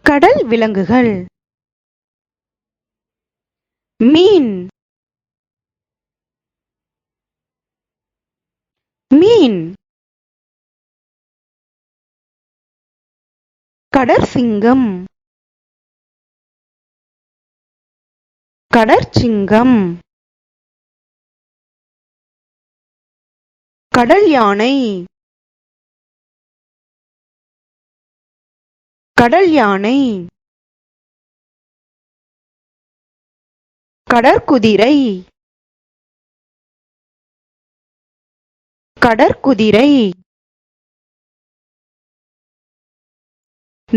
கடல் விலங்குகள். மீன், மீன். கடற்சிங்கம், கடற்சிங்கம். கடல் யானை, கடல் யானை. கடற்குதிரை, கடற்குதிரை.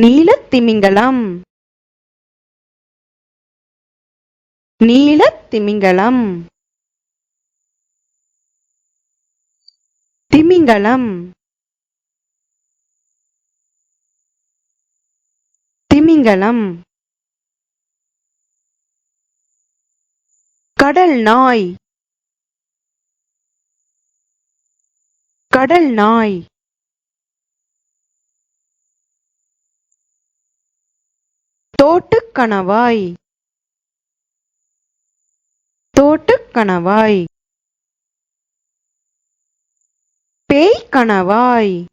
நீலத்திமிங்கலம், நீலத்திமிங்கலம். திமிங்கலம், திமிங்கலம். கடல் நாய், கடல் நாய். தோட்டுக்கணவாய், தோட்டுக்கணவாய். பேய்க்கணவாய்,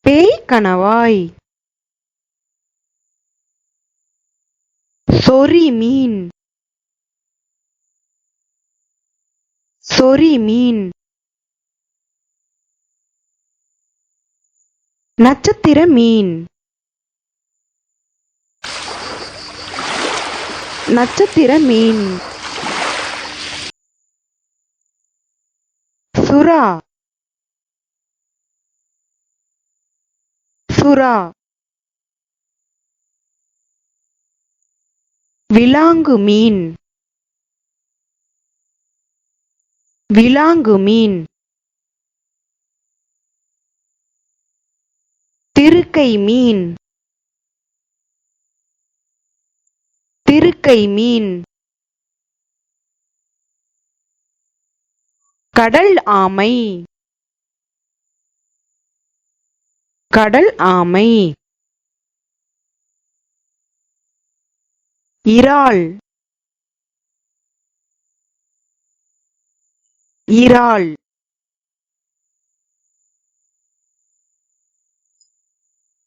பேய்க்கணவாய். சொறி மீன், சொறி மீன். நட்சத்திர மீன், நட்சத்திர மீன். சுறா, சுறா. விலாங்கு மீன், விலாங்கு மீன். திருக்கை மீன், திருக்கை மீன். கடல் ஆமை, கடல் ஆமை. இறால், இறால்.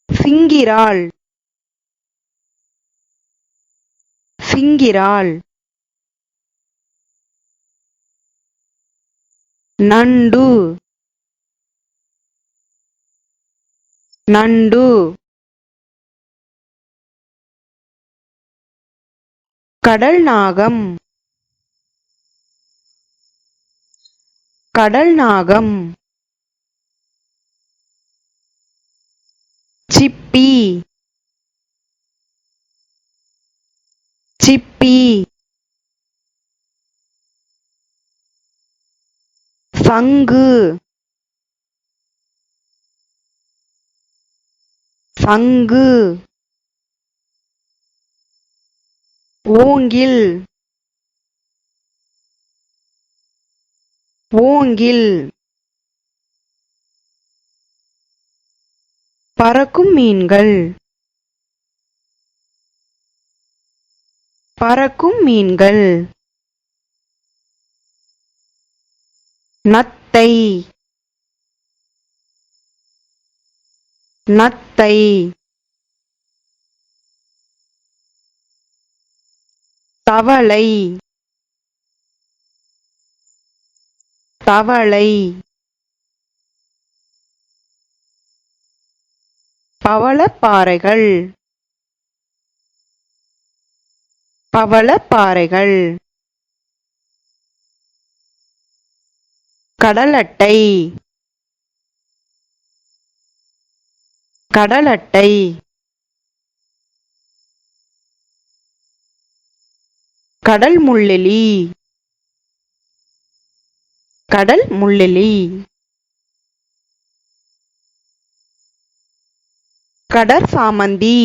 சிங்கிரால், சிங்கிரால். நண்டு, நண்டு. கடல் நாகம், கடல் நாகம். சிப்பி, சிப்பி. சங்கு, சங்கு. ஓங்கில், ஓங்கில். பறக்கும் மீன்கள், பறக்கும் மீன்கள். நத்தை, நத்தை. தவளை, தவளை. பவளப்பாறைகள், பவளப்பாறைகள். கடலட்டை, கடலட்டை. கடல் முள்ளெலி, கடல் முள்ளெலி. கடற்சாமந்தி,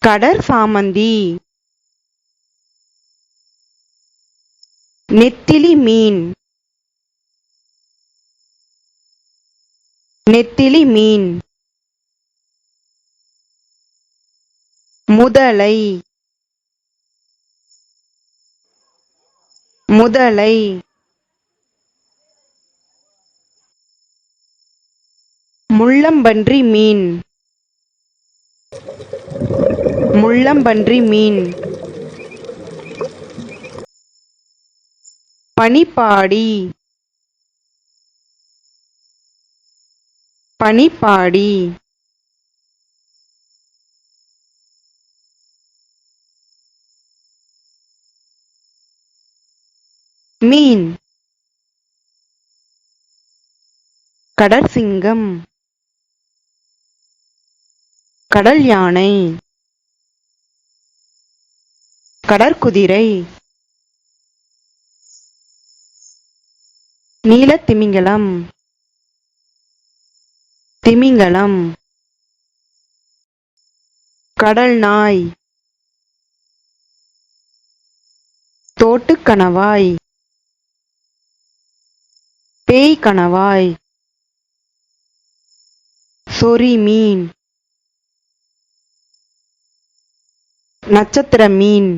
கடற்சாமந்தி. நெத்திலி மீன் நெத்திலி மீன் முதலை முதலை முள்ளம்பன்றி மீன் முள்ளம்பன்றி மீன் பனிப்பாடி பனிப்பாடி மீன் கடற்சிங்கம் கடல் யானை கடற்குதிரை நீலத்திமிங்கலம் திமிங்கலம் கடல் நாய் தோட்டுக்கணவாய் பேய் கணவாய் சொறி மீன் நட்சத்திர மீன்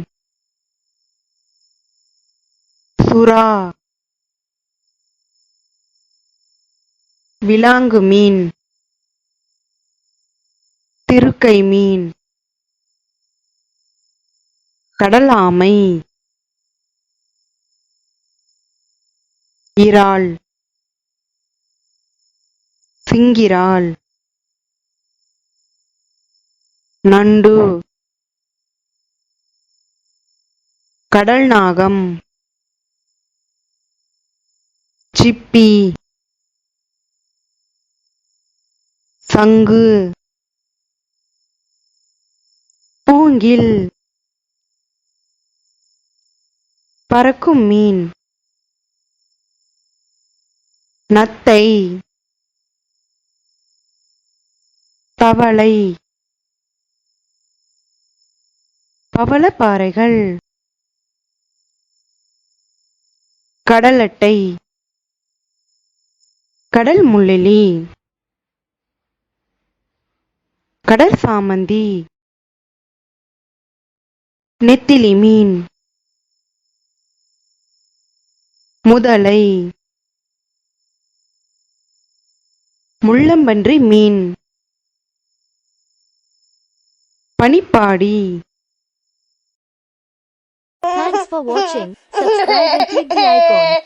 சுறா விலாங்கு மீன் திருக்கை மீன் கடல் ஆமை இறால் சிங்கிரால் நண்டு கடல் நாகம் சிப்பி சங்கு மூங்கில் பறக்கும் மீன் நத்தை தவளை பவளப்பாறைகள் கடல் அட்டை கடல் முள்ளெலி கடற் சாமந்தி நெத்திலி மீன் முதலை முள்ளம்பன்றி மீன் பனிப்பாடி. Thanks for watching. Subscribe and click the icon.